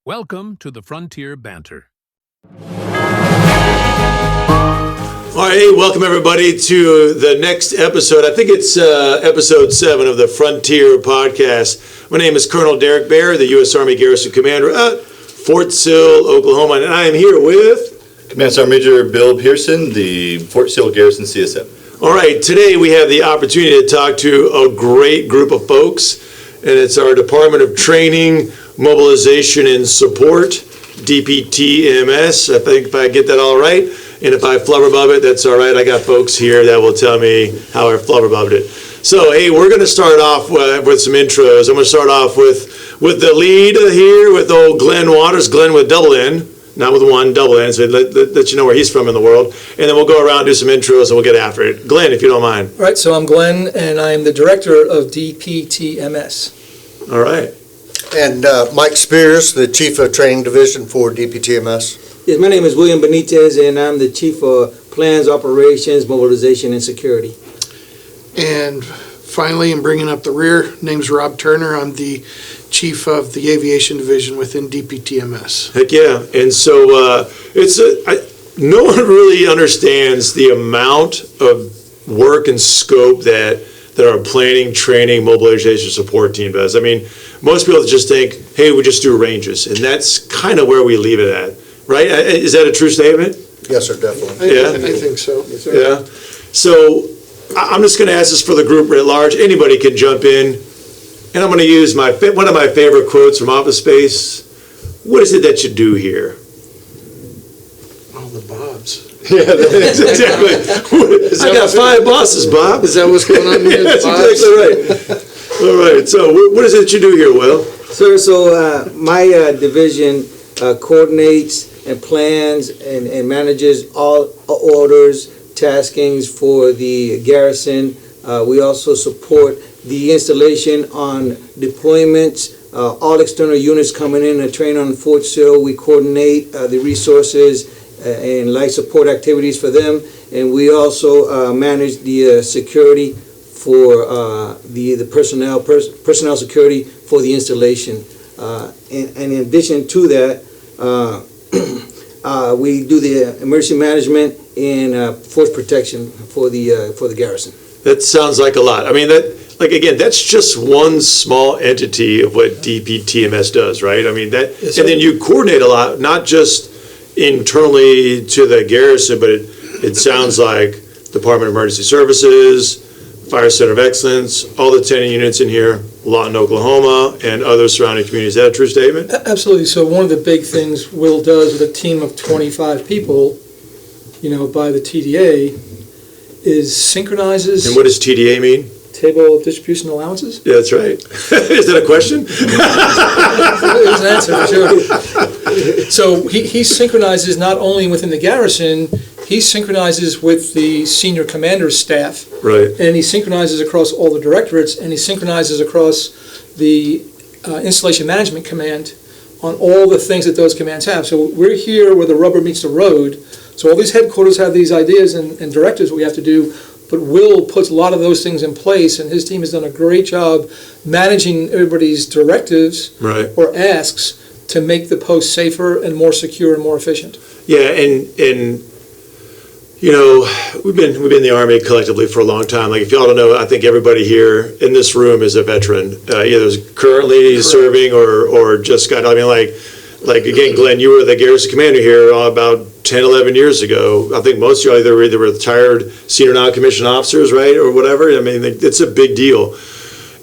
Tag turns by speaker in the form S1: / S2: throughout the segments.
S1: Welcome to the Frontier Banter.
S2: All right, hey, welcome everybody to the next episode. I think it's episode 7 of the Frontier podcast. My name is Colonel Derek Baird, the U.S. Army Garrison Commander at Fort Sill, Oklahoma, and I am here with
S3: Command Sgt. Major Bill Pearson, the Fort Sill Garrison CSM.
S2: All right, today we have the opportunity to talk to a great group of folks, and it's our Department of Training, Mobilization, and Support, DPTMS. I think if I get that all right, and if I flubberbob it, that's all right. I got folks here that will tell me how I flubberbobbed it. So, hey, we're going to start off with some intros. I'm going to start off with the lead here with old Glenn Waters, Glenn with double N. Not with one, double N, so let you know where he's from in the world. And then we'll go around, do some intros, and we'll get after it. Glenn, if you don't mind.
S4: All right, so I'm Glenn, and I'm the Director of DPTMS.
S2: All right.
S5: And Mike Spears, the Chief of Training Division for DPTMS.
S6: Yes, my name is William Benitez, and I'm the Chief of Plans, Operations, Mobilization, and Security.
S7: And finally, in bringing up the rear, name's Rob Turner. I'm the Chief of the Aviation Division within DPTMS.
S2: Heck yeah. And so no one really understands the amount of work and scope that our planning, training, mobilization support team does. I mean, most people just think, hey, we just do ranges. And that's kind of where we leave it at, right? Is that a true statement?
S5: Yes, sir, definitely.
S2: Yeah.
S7: I think so.
S6: Yes, sir.
S2: Yeah. So I'm just going to ask this for the group at large. Anybody can jump in. And I'm going to use one of my favorite quotes from Office Space. What is it that you do here?
S7: Oh, the Bobs.
S2: Yeah, that's exactly. I got 5 bosses, Bob.
S7: Is that what's going on here?
S2: That's exactly right. All right. So what is it that you do here, Will?
S6: Sir, so my division coordinates and plans and manages all orders, taskings for the garrison. We also support the installation on deployments. All external units coming in and train on Fort Sill. We coordinate the resources and life support activities for them, and we also manage the security for the personnel security for the installation. And in addition to that, we do the emergency management and force protection for the garrison.
S2: That sounds like a lot. I mean, that's just one small entity of what DPTMS does, right? I mean,
S4: Yes,
S2: and then you coordinate a lot, not just internally to the garrison, but it sounds like Department of Emergency Services, Fire Center of Excellence, all the 10 units in here, Lawton, Oklahoma, and other surrounding communities. Is that a true statement?
S4: Absolutely. So one of the big things Will does with a team of 25 people, by the TDA, is synchronizes
S2: And what does TDA mean?
S4: table of distribution allowances.
S2: Yeah, that's right. Is that a question?
S4: There's an answer for sure. So he synchronizes not only within the garrison, he synchronizes with the senior commander's staff.
S2: Right.
S4: And he synchronizes across all the directorates, and he synchronizes across the installation management command on all the things that those commands have. So we're here where the rubber meets the road. So all these headquarters have these ideas and directives we have to do, but Will puts a lot of those things in place, and his team has done a great job managing everybody's directives
S2: Right.
S4: or asks to make the post safer and more secure and more efficient.
S2: Yeah, and we've been in the Army collectively for a long time. Like, if y'all don't know, I think everybody here in this room is a veteran, either is currently serving or just got. I mean, like again, Glenn, you were the Garrison Commander here about 10, 11 years ago. I think most of you either were retired senior non-commissioned officers, right, or whatever. I mean, it's a big deal.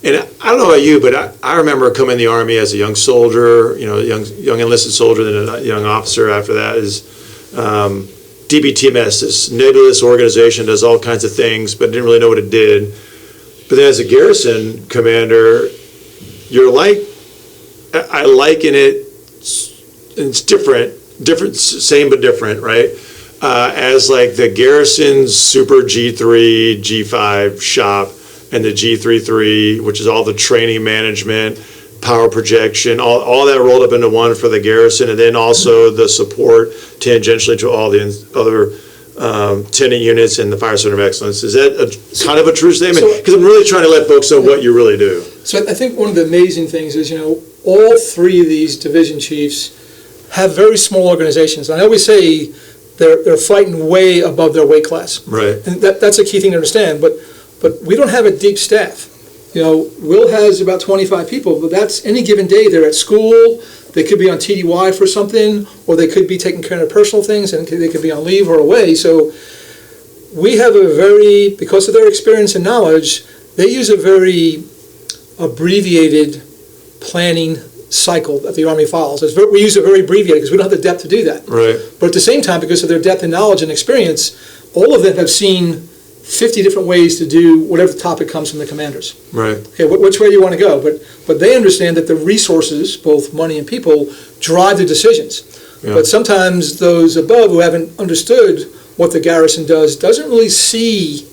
S2: And I don't know about you, but I remember coming in the Army as a young soldier, young enlisted soldier, then a young officer after that. Is DPTMS, this nebulous organization, does all kinds of things, but didn't really know what it did. But then as a garrison commander, you're I liken it, it's different, same but different, right? As like the garrison's super G3, G5 shop, and the G33, which is all the training management, power projection, all that rolled up into one for the garrison, and then also the support tangentially to all the other tenant units and the Fire Center of Excellence. Is that kind of a true statement? Because I'm really trying to let folks know what you really do.
S4: So I think one of the amazing things is, all three of these division chiefs have very small organizations. And I always say they're fighting way above their weight class.
S2: Right.
S4: And that's a key thing to understand. But we don't have a deep staff. Will has about 25 people, but that's any given day. They're at school, they could be on TDY for something, or they could be taking care of personal things, and they could be on leave or away. So we have because of their experience and knowledge, they use a very abbreviated planning cycle that the Army follows. We use it very abbreviated because we don't have the depth to do that.
S2: Right.
S4: But at the same time, because of their depth and knowledge and experience, all of them have seen 50 different ways to do whatever topic comes from the commanders.
S2: Right.
S4: Okay, which way do you want to go? But they understand that the resources, both money and people, drive the decisions.
S2: Yeah.
S4: But sometimes those above who haven't understood what the garrison doesn't really see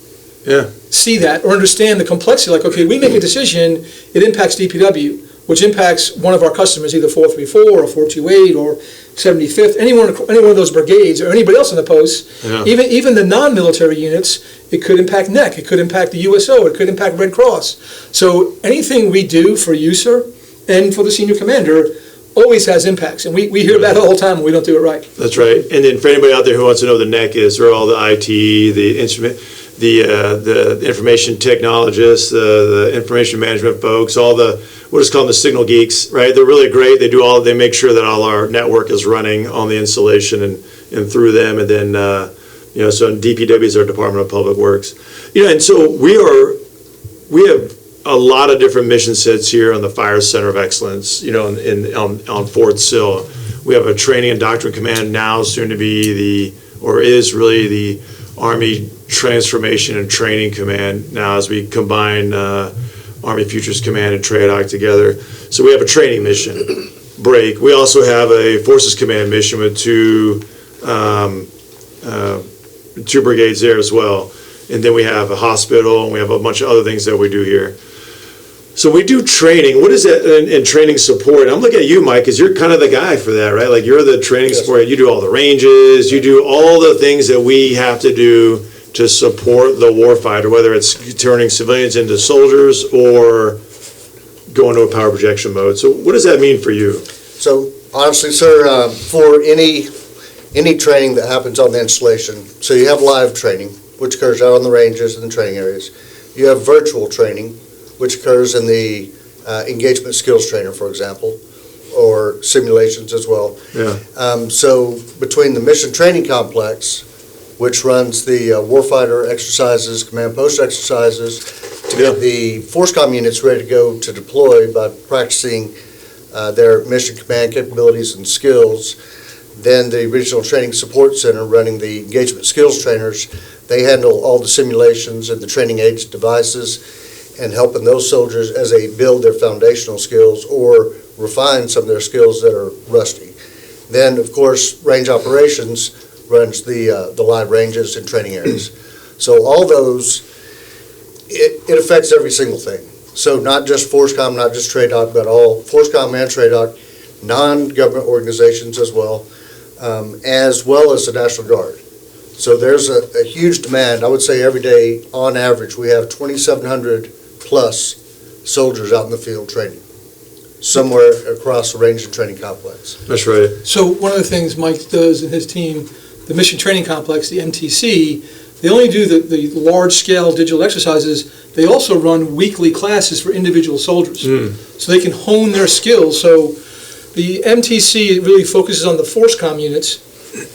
S4: that or understand the complexity. Like, okay, we make a decision, it impacts DPW, which impacts one of our customers, either 434 or 428 or 75th, any one of those brigades or anybody else in the post.
S2: Yeah.
S4: Even the non-military units, it could impact NEC, it could impact the USO, it could impact Red Cross. So anything we do for you, sir, and for the senior commander always has impacts. And we hear about it all the time when we don't do it right.
S2: That's right. And then for anybody out there who wants to know, the NEC is, or all the IT, the instrument, the information technologists, the information management folks, all the, what is called the signal geeks, right? They're really great. They make sure that all our network is running on the installation and through them. And then, so DPW is our Department of Public Works. And so we have a lot of different mission sets here on the Fire Center of Excellence, on Fort Sill. We have a training and doctrine command now, soon to be is really the Army Transformation and Training Command now, as we combine Army Futures Command and TRADOC together. So we have a training mission break. We also have a Forces Command mission with two brigades there as well. And then we have a hospital, and we have a bunch of other things that we do here. So we do training. What is that in training support? I'm looking at you, Mike, because you're kind of the guy for that, right? Like, you're the training support. You do all the ranges. You do all the things that we have to do to support the warfighter, whether it's turning civilians into soldiers or going to a power projection mode. So what does that mean for you?
S5: So honestly, sir, for any training that happens on the installation, so you have live training, which occurs out on the ranges and the training areas. You have virtual training, which occurs in the engagement skills trainer, for example, or simulations as well.
S2: Yeah.
S5: So between the mission training complex, which runs the warfighter exercises, command post exercises, to get the FORCECOM units ready to go to deploy by practicing their mission command capabilities and skills. Then the Regional Training Support Center, running the engagement skills trainers, they handle all the simulations and the training aids devices and helping those soldiers as they build their foundational skills or refine some of their skills that are rusty. Then, of course, range operations runs the live ranges and training areas. So all those, it affects every single thing. So not just FORCECOM, not just TRADOC, but all FORCECOM and TRADOC, non-government organizations as well as the National Guard. So there's a huge demand. I would say every day, on average, we have 2,700 plus soldiers out in the field training, somewhere across the range and training complex.
S2: That's right.
S4: So one of the things Mike does in his team, the Mission Training Complex, the MTC, they only do the large-scale digital exercises. They also run weekly classes for individual soldiers, so they can hone their skills. So the MTC really focuses on the FORCECOM units,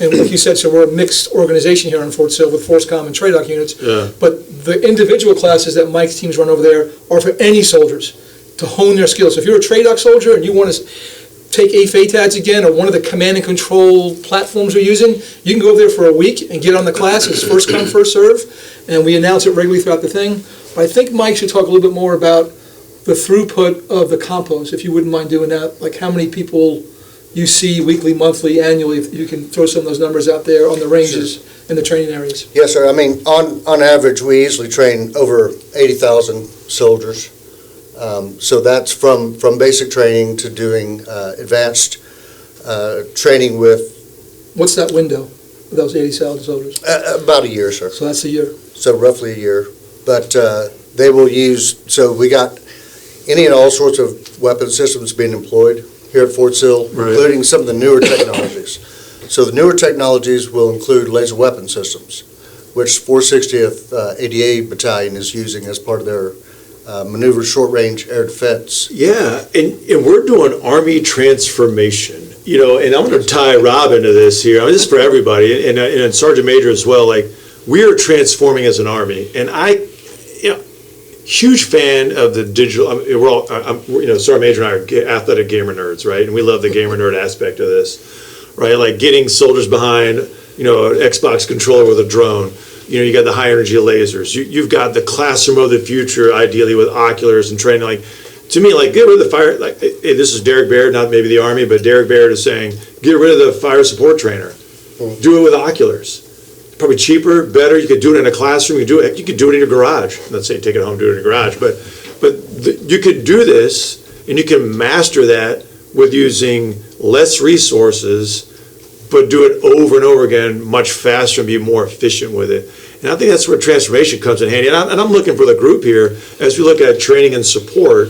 S4: and like you said, so we're a mixed organization here in Fort Sill with FORCECOM and TRADOC units.
S2: Yeah.
S4: But the individual classes that Mike's teams run over there are for any soldiers to hone their skills. So if you're a TRADOC soldier and you want to take AFATADS again, or one of the command and control platforms we're using, you can go over there for a week and get on the class. It's first come, first serve, and we announce it regularly throughout the thing. But I think Mike should talk a little bit more about the throughput of the compos, if you wouldn't mind doing that, like how many people you see weekly, monthly, annually, if you can throw some of those numbers out there on the ranges and the training areas.
S5: Yes, sir. I mean, on average, we easily train over 80,000 soldiers. So that's from basic training to doing advanced training with...
S4: What's that window of those 80,000 soldiers?
S5: About a year, sir.
S4: So that's a year.
S5: So roughly a year. But they will use... So we got any and all sorts of weapon systems being employed here at Fort Sill, including some of the newer technologies. So the newer technologies will include laser weapon systems, which 460th ADA Battalion is using as part of their maneuver short-range air defense.
S2: Yeah, and we're doing Army transformation, and I'm going to tie Rob into this here. I mean, this is for everybody, and Sergeant Major as well. Like, we are transforming as an Army, and huge fan of the digital. We're all, Sergeant Major and I are athletic gamer nerds, right? And we love the gamer nerd aspect of this, right? Like getting soldiers behind, an Xbox controller with a drone. You got the high energy lasers. You've got the classroom of the future, ideally with oculars and training. Like, to me, like, get rid of the fire. Like, hey, this is Derek Baird, not maybe the Army, but Derek Baird is saying, get rid of the fire support trainer. Do it with oculars. Probably cheaper, better. You could do it in a classroom. You could do it in your garage. I'm not saying take it home, do it in your garage, but you could do this, and you can master that with using less resources, but do it over and over again much faster and be more efficient with it. And I think that's where transformation comes in handy. And I'm looking for the group here, as we look at training and support,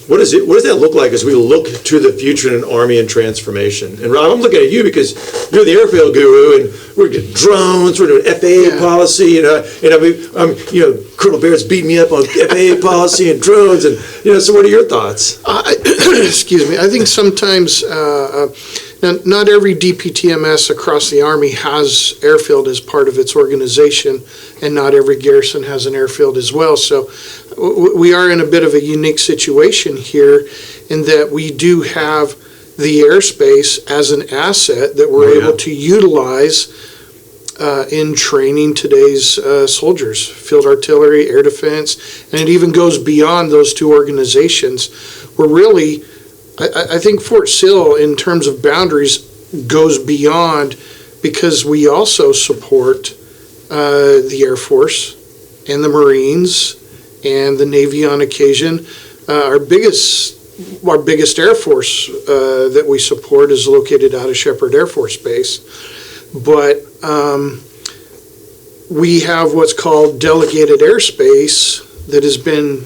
S2: what does that look like as we look to the future in an Army and transformation? And Rob, I'm looking at you because you're the airfield guru, and we're getting drones, we're doing FAA policy, Colonel Baird's beating me up on FAA policy and drones, and so what are your thoughts?
S7: Excuse me. I think sometimes not every DPTMS across the Army has airfield as part of its organization, and not every garrison has an airfield as well. So we are in a bit of a unique situation here in that we do have the airspace as an asset that we're able to utilize in training today's soldiers, field artillery, air defense, and it even goes beyond those two organizations. We're really, I think Fort Sill, in terms of boundaries, goes beyond, because we also support the Air Force and the Marines and the Navy on occasion. Our biggest Air Force that we support is located out of Shepherd Air Force Base. But we have what's called delegated airspace that has been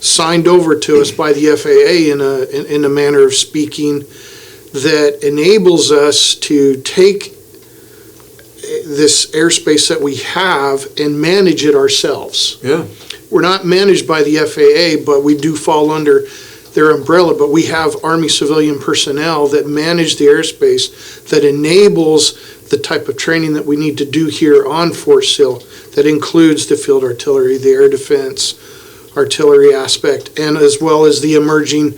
S7: signed over to us by the FAA in a manner of speaking, that enables us to take this airspace that we have and manage it ourselves.
S2: Yeah.
S7: We're not managed by the FAA, but we do fall under their umbrella. But we have Army civilian personnel that manage the airspace, that enables the type of training that we need to do here on Fort Sill, that includes the field artillery, the air defense, artillery aspect, and as well as the emerging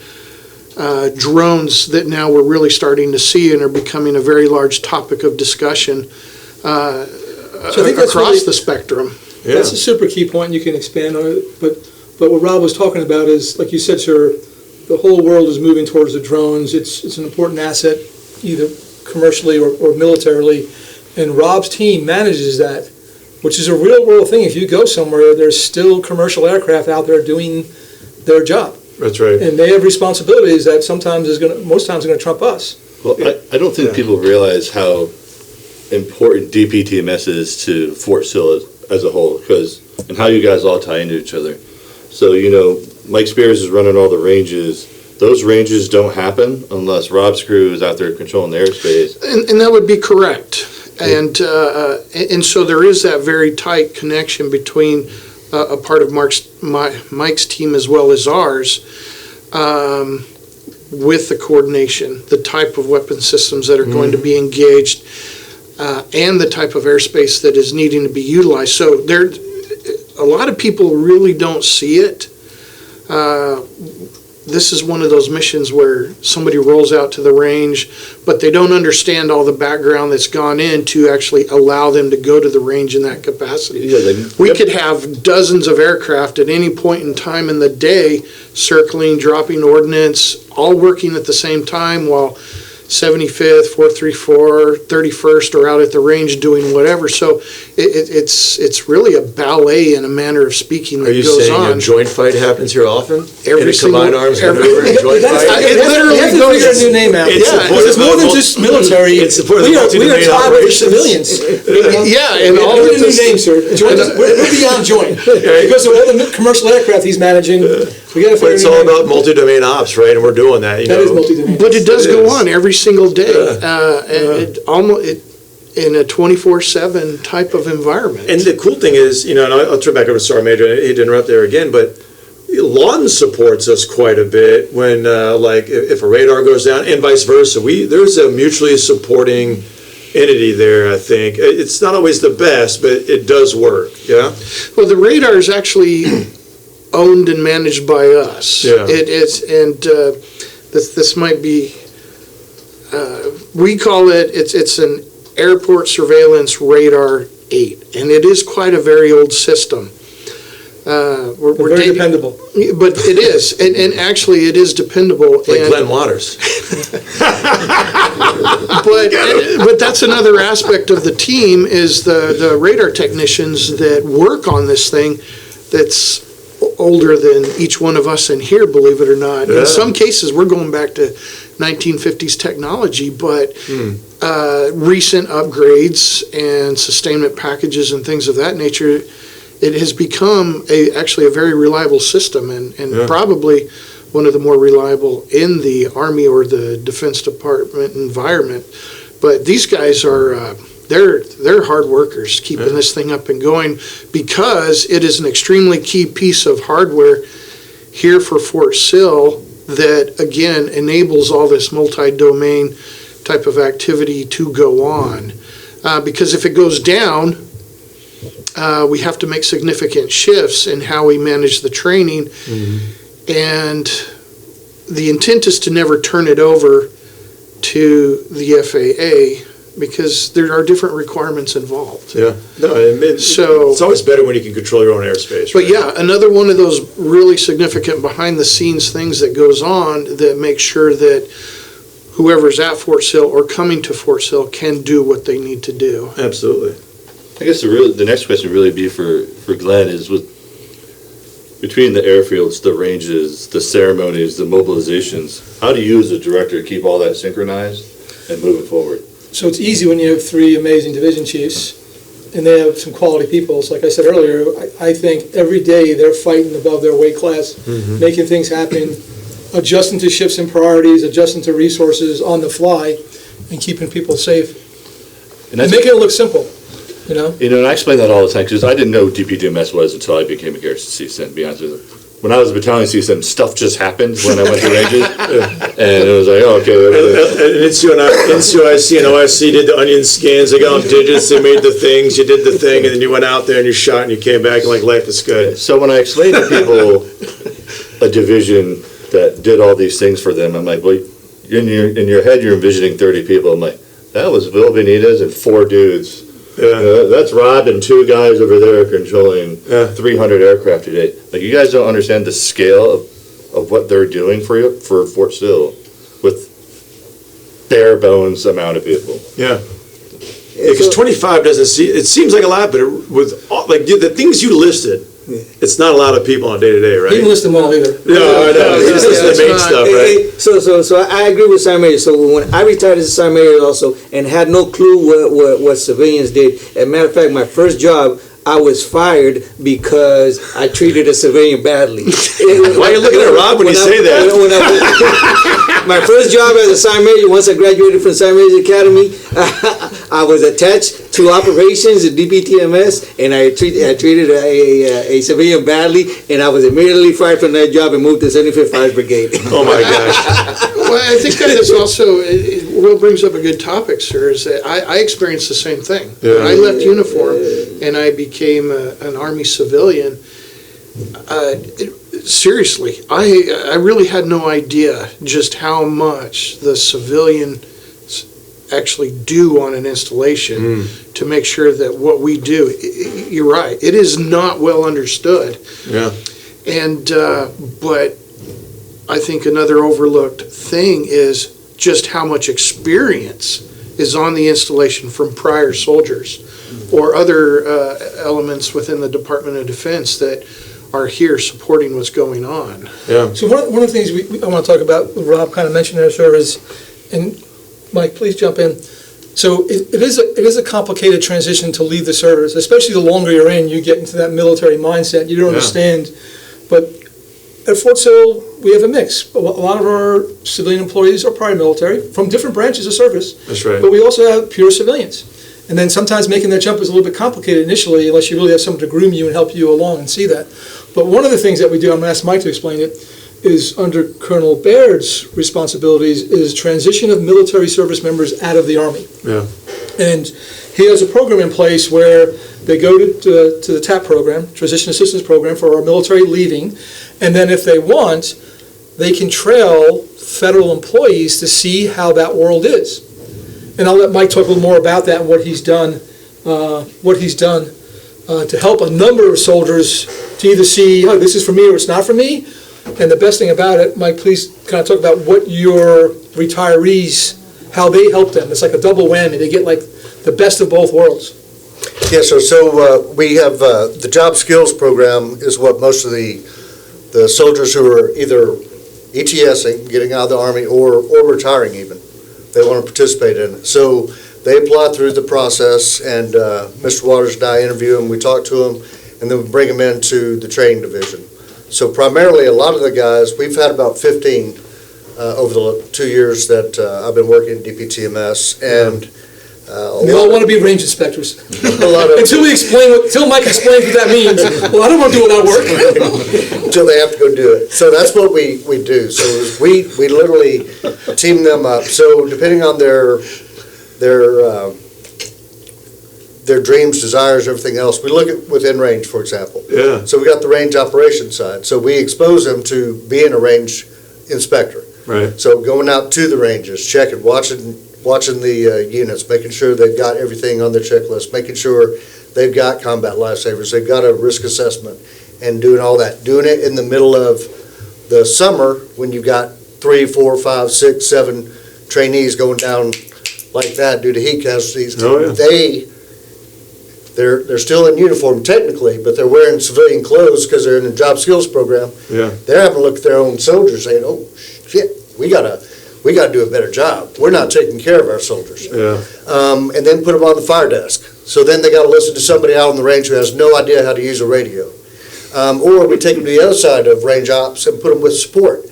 S7: drones that now we're really starting to see and are becoming a very large topic of discussion across the spectrum.
S2: Yeah.
S4: That's a super key point, and you can expand on it. But what Rob was talking about is, like you said, sir, the whole world is moving towards the drones. It's an important asset, either commercially or militarily, and Rob's team manages that, which is a real world thing. If you go somewhere, there's still commercial aircraft out there doing their job.
S2: That's right.
S4: And they have responsibilities that most times are going to trump us.
S3: Well, I don't think people realize how important DPTMS is to Fort Sill as a whole, and how you guys all tie into each other. So, Mike Spears is running all the ranges. Those ranges don't happen unless Rob's crew is out there controlling the airspace.
S7: And that would be correct. And so there is that very tight connection between a part of Mike's team as well as ours, with the coordination, the type of weapon systems that are going to be engaged, and the type of airspace that is needing to be utilized. So a lot of people really don't see it. This is one of those missions where somebody rolls out to the range, but they don't understand all the background that's gone in to actually allow them to go to the range in that capacity.
S3: Yeah,
S7: we could have dozens of aircraft at any point in time in the day circling, dropping ordnance, all working at the same time, while 75th, 434, 31st are out at the range doing whatever. So it's really a ballet in a manner of speaking that goes on.
S2: Are you saying a joint fight happens here often?
S7: Every single
S2: combined arms maneuver, a joint fight?
S4: It literally goes a new name out. It's more than just military.
S2: It's supported
S4: We are tied with civilians.
S7: Yeah, and all
S4: We're a new name, sir. We're beyond joint. Because of all the commercial aircraft he's managing, We gotta
S2: But
S4: figure
S2: it's
S4: it
S2: all
S4: out.
S2: about multi-domain ops, right? And we're doing that, you
S4: That is
S2: know.
S4: multi-domain.
S7: But it does
S2: It
S7: go
S2: is.
S7: on every single day,
S2: Yeah.
S7: and in a 24/7 type of environment.
S2: And the cool thing is, you know, and I'll turn back over to Sergeant Major, I hate to interrupt there again, but Lawton supports us quite a bit when, like, if a radar goes down and vice versa. There's a mutually supporting entity there, I think. It's not always the best, but it does work, yeah?
S7: Well, the radar is actually owned and managed by us.
S2: Yeah.
S7: It is, and this might be, we call it's an Airport Surveillance Radar 8, and it is quite a very old system. We're
S4: Very
S7: dating-
S4: dependable.
S7: But it is, and actually it is dependable.
S2: Like
S7: and-
S2: Glenn Waters.
S7: But that's another aspect of the team is the radar technicians that work on this thing that's older than each one of us in here, believe it or not.
S2: Yeah.
S7: In some cases, we're going back to 1950s technology, but recent upgrades and sustainment packages and things of that nature, it has become actually a very reliable system and
S2: Yeah.
S7: probably one of the more reliable in the Army or the Defense Department environment. But these guys are, they're hard workers keeping this thing up and going because it is an extremely key piece of hardware here for Fort Sill that, again, enables all this multi-domain type of activity to go on. Because if it goes down, we have to make significant shifts in how we manage the training. And the intent is to never turn it over to the FAA because there are different requirements involved.
S2: Yeah. No,
S7: So-
S2: it's always better when you can control your own airspace,
S7: But
S2: right?
S7: yeah, another one of those really significant behind-the-scenes things that goes on that makes sure that whoever's at Fort Sill or coming to Fort Sill can do what they need to do.
S2: Absolutely.
S3: I guess the next question would really be for Glenn is between the airfields, the ranges, the ceremonies, the mobilizations, how do you as a director keep all that synchronized and moving forward?
S4: So it's easy when you have three amazing division chiefs, and they have some quality people. So like I said earlier, I think every day they're fighting above their weight class, making things happen, adjusting to shifts and priorities, adjusting to resources on the fly, and keeping people safe.
S3: And
S4: And
S3: that's,
S4: making it look simple, you know?
S3: and I explain that all the time because I didn't know what DPTMS was until I became a Garrison CSIN, to be honest with you. When I was a battalion CSIN, stuff just happened when I went to ranges, and it was like, oh, okay.
S2: And NCOIC and OIC did the onion scans, they got on digits, they made the things, you did the thing, and then you went out there and you shot and you came back and like life is good.
S3: So when I explain to people a division that did all these things for them, I'm like, well, in your head, you're envisioning 30 people. I'm like, that was Bill Benitez and 4 dudes. That's Rod and 2 guys over there controlling 300 aircraft a day. Like, you guys don't understand the scale of what they're doing for Fort Sill with bare bones amount of people.
S2: Yeah. Because 25 doesn't it seems like a lot, but with all, like the things you listed, it's not a lot of people on a day-to-day, right?
S4: He didn't list them all either.
S2: No, I know. He just listed the main
S6: It's not-
S2: stuff, right?
S6: So I agree with Sergeant Major. So when I retired as a Sergeant Major also, and had no clue what civilians did, as a matter of fact, my first job, I was fired because I treated a civilian badly.
S2: Why are you looking at Rob when you say that?
S6: My first job as a Sergeant Major, once I graduated from Sergeant Major Academy, I was attached to operations at DPTMS, and I treated a civilian badly, and I was immediately fired from that job and moved to 75th Fire Brigade.
S2: Oh my gosh.
S7: Well, I think that is also, Will brings up a good topic, sir, is that I experienced the same thing. When I left uniform and I became an Army civilian, seriously, I really had no idea just how much the civilians actually do on an installation to make sure that what we do, you're right, it is not well understood.
S2: Yeah.
S7: And, but I think another overlooked thing is just how much experience is on the installation from prior soldiers or other elements within the Department of Defense that are here supporting what's going on.
S2: Yeah.
S4: So one of the things I want to talk about, Rob kind of mentioned there, sir, is, and Mike, please jump in. So it is a complicated transition to leave the service, especially the longer you're in, you get into that military mindset, you don't understand. But at Fort Sill, we have a mix. A lot of our civilian employees are prior military from different branches of service.
S2: That's right.
S4: But we also have pure civilians. And then sometimes making that jump is a little bit complicated initially unless you really have someone to groom you and help you along and see that. But one of the things that we do, I'm going to ask Mike to explain it, is under Colonel Baird's responsibilities is transition of military service members out of the Army.
S2: Yeah.
S4: And he has a program in place where they go to the TAP program, Transition Assistance Program, for our military leaving. And then if they want, they can trail federal employees to see how that world is. And I'll let Mike talk a little more about that and what he's done to help a number of soldiers to either see, oh, this is for me or it's not for me. And the best thing about it, Mike, please kind of talk about what your retirees, how they help them. It's like a double whammy. They get like the best of both worlds.
S5: Yeah, so we have the job skills program is what most of the soldiers who are either ETSing, getting out of the Army, or retiring even, they want to participate in it. So they apply through the process, and Mr. Waters and I interview them, we talk to them, and then we bring them into the training division. So primarily, a lot of the guys, we've had about 15 over the 2 years that I've been working at DPTMS, and
S4: they all want to be range inspectors.
S5: a lot of
S4: Until Mike explains what that means. Well, I don't want to do all that work.
S5: until they have to go do it. So that's what we do. So we literally team them up. So depending on their dreams, desires, everything else, we look at within range, for example.
S2: Yeah.
S5: So we got the range operations side. So we expose them to being a range inspector.
S2: Right.
S5: So going out to the ranges, checking, watching the units, making sure they've got everything on their checklist, making sure they've got combat lifesavers, they've got a risk assessment, and doing all that. Doing it in the middle of the summer when you've got 3, 4, 5, 6, 7 trainees going down like that due to heat casualties.
S2: Oh, yeah.
S5: They're still in uniform technically, but they're wearing civilian clothes because they're in the job skills program.
S2: Yeah.
S5: They're having to look at their own soldiers saying, "Oh shit, we gotta do a better job. We're not taking care of our soldiers."
S2: Yeah.
S5: And then put them on the fire desk. So then they got to listen to somebody out on the range who has no idea how to use a radio. Or we take them to the other side of range ops and put them with support.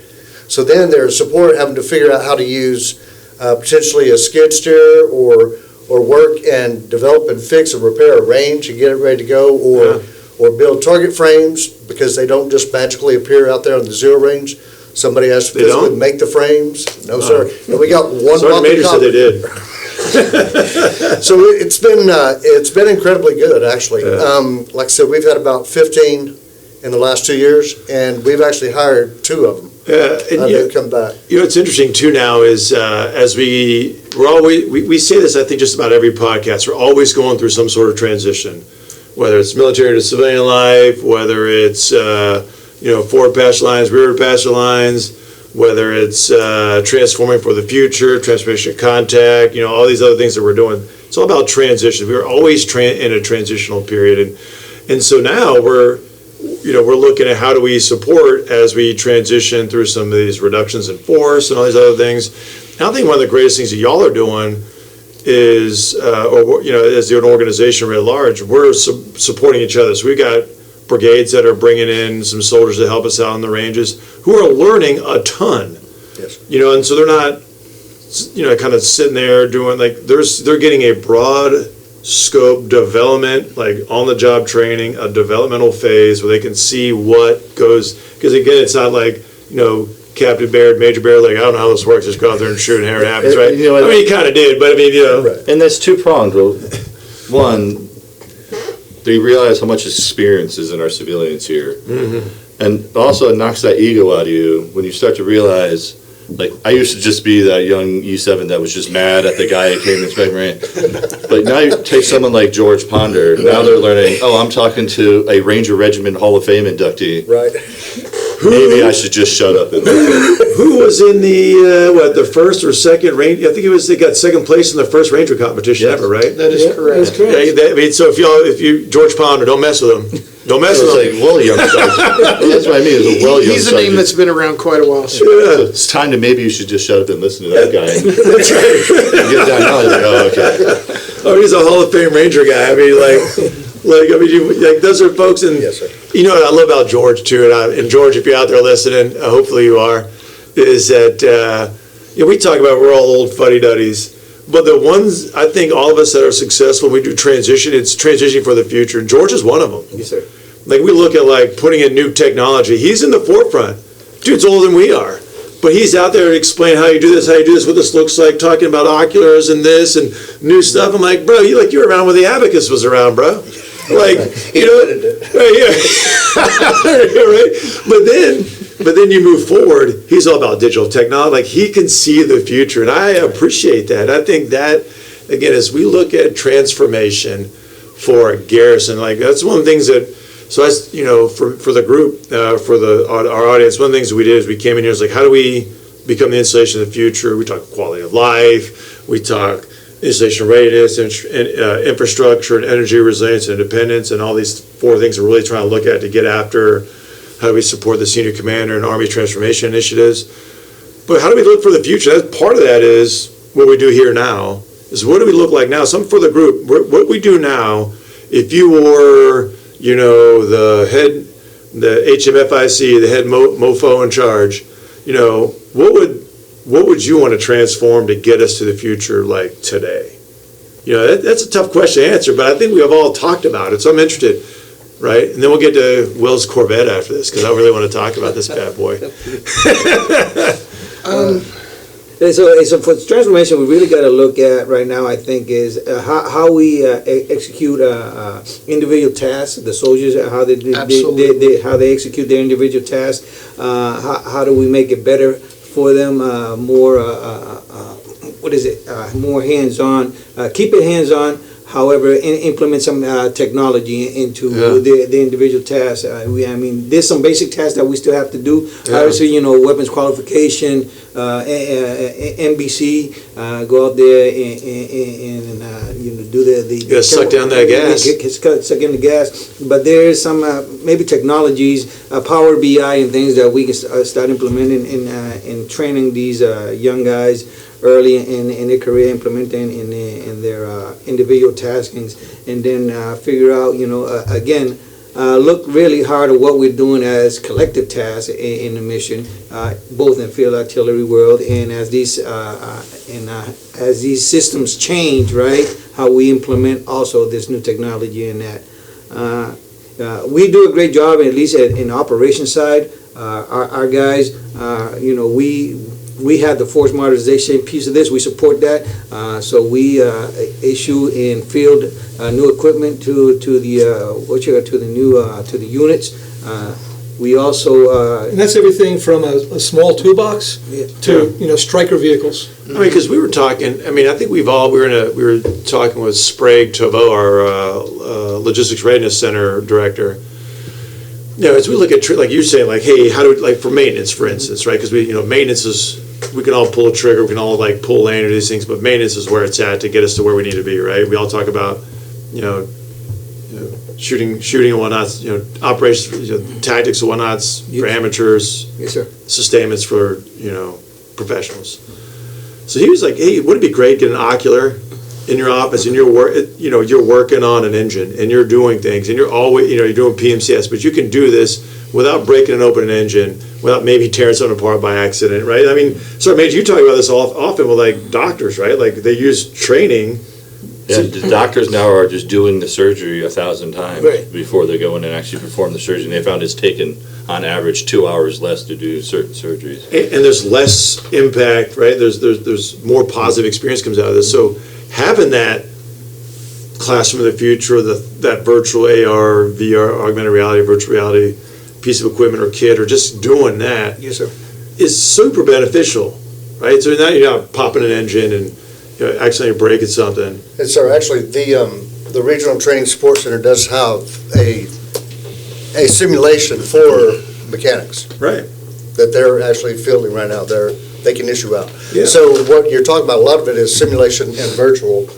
S5: So then there's support having to figure out how to use potentially a skid steer or work and develop and fix and repair a range and get it ready to go, or build target frames because they don't just magically appear out there on the zero range. Somebody has to physically make the frames. No, sir. And we got one.
S2: Sergeant Major said they did.
S5: So it's been incredibly good, actually.
S2: Yeah.
S5: Like I said, we've had about 15 in the last 2 years, and we've actually hired 2 of them.
S2: Yeah, and
S5: They've come back.
S2: You know, what's interesting too now is as we say this, I think, just about every podcast, we're always going through some sort of transition, whether it's military to civilian life, whether it's forward passenger lines, rearward passenger lines, whether it's transforming for the future, transformation of contact, all these other things that we're doing. It's all about transition. We were always in a transitional period, and so now we're looking at how do we support as we transition through some of these reductions in force and all these other things. And I think one of the greatest things that y'all are doing is, as the organization writ large, we're supporting each other. So we've got brigades that are bringing in some soldiers to help us out on the ranges who are learning a ton.
S5: Yes.
S2: And so they're not, kind of sitting there doing they're getting a broad scope development, like on the job training, a developmental phase where they can see what goes, because again, it's not like, Captain Baird, Major Baird, I don't know how this works, just go out there and shoot and here it happens, right? He kind of did, but
S5: Right.
S3: And that's two-pronged. One, they realize how much experience is in our civilians here. Mm-hmm. And also it knocks that ego out of you when you start to realize, I used to just be that young E7 that was just mad at the guy who came to inspect me. But now you take someone like George Ponder, now they're learning, I'm talking to a Ranger Regiment Hall of Fame inductee.
S5: Right.
S3: Maybe I should just shut up and listen.
S2: Who was in the first or second range? I think they got second place in the first Ranger competition ever, right?
S7: That is correct.
S4: That's correct.
S2: Yeah, so if you George Ponder, don't mess with him. Don't mess with him.
S3: Well, young sergeant. That's what I mean. It's a young
S7: He's a name that's been around quite a while. So.
S2: Yeah.
S3: It's time to maybe you should just shut up and listen to that guy.
S2: That's right.
S3: You get down now, okay.
S2: Oh, he's a Hall of Fame Ranger guy. Those are folks, and
S5: Yes, sir.
S2: You know what I love about George too, and George, if you're out there listening, hopefully you are, is that we talk about we're all old fuddy-duddies, but the ones I think all of us that are successful, we do transition. It's transitioning for the future. And George is one of them.
S6: Yes, sir.
S2: Like we look at like putting in new technology. He's in the forefront. Dude's older than we are. But he's out there to explain how you do this, what this looks like, talking about oculars and this and new stuff. I'm like, bro, you were around when the abacus was around, bro. Like, right, yeah. Right? But then you move forward, he's all about digital technology. Like he can see the future, and I appreciate that. I think that, again, as we look at transformation for Garrison, like that's one of the things that, so for the group, for our audience, one of the things that we did is we came in here, was like, how do we become the installation of the future? We talk quality of life, we talk installation readiness, infrastructure, and energy resilience and independence, and all these 4 things we're really trying to look at to get after how do we support the senior commander and Army transformation initiatives. But how do we look for the future? That's part of that is what we do here now, is what do we look like now? Something for the group, what we do now, if you were, the head, the HMFIC, the head mofo in charge, what would you want to transform to get us to the future like today? That's a tough question to answer, but I think we have all talked about it, so I'm interested, right? And then we'll get to Will's Corvette after this, because I really want to talk about this bad boy.
S6: So for transformation, we really got to look at right now, I think, is how we execute individual tasks, the soldiers, how they execute their individual tasks, how do we make it better for them, more more hands-on, keep it hands-on, however, implement some technology into the individual tasks. There's some basic tasks that we still have to do. Obviously, weapons qualification, NBC, go out there and do the
S2: suck down that gas.
S6: Suck in the gas. But there's some maybe technologies, Power BI and things that we can start implementing in training these young guys early in their career, implementing in their individual taskings, and then figure out, again, look really hard at what we're doing as collective tasks in the mission, both in field artillery world, and as these systems change, right, how we implement also this new technology in that. We do a great job, at least in the operations side. Our guys, we have the force modernization piece of this. We support that. So we issue in field new equipment to the units. We also
S4: And that's everything from a small toolbox to Stryker vehicles.
S2: Because we were talking. I think we were talking with Sprague Tovo, our Logistics Readiness Center Director. As we look at, like you're saying, like, hey, how do we, like for maintenance, for instance, right? Because maintenance is, we can all pull a trigger, we can all like pull lane or these things, but maintenance is where it's at to get us to where we need to be, right? We all talk about, shooting and whatnots, operations, tactics and whatnots for amateurs.
S6: Yes, sir.
S2: Sustainments for, professionals. So he was like, hey, wouldn't it be great to get an ocular in your office, and you're working on an engine, and you're doing things, and you're always, you're doing PMCS, but you can do this without breaking and opening an engine, without maybe tearing something apart by accident, right? Major, you talk about this often with like doctors, right? Like they use training.
S3: Yeah, the doctors now are just doing the surgery 1,000 times before they go in and actually perform the surgery. And they found it's taken, on average, 2 hours less to do certain surgeries.
S2: And there's less impact, right? There's more positive experience comes out of this. So having that classroom of the future, that virtual AR, VR, augmented reality, virtual reality piece of equipment or kit, or just doing that,
S6: yes, sir,
S2: is super beneficial, right? So now you're not popping an engine and accidentally breaking something.
S5: And sir, actually, the Regional Training Support Center does have a simulation for mechanics.
S2: Right.
S5: That they're actually fielding right now. They can issue out.
S2: Yeah.
S5: So what you're talking about, a lot of it is simulation and virtual.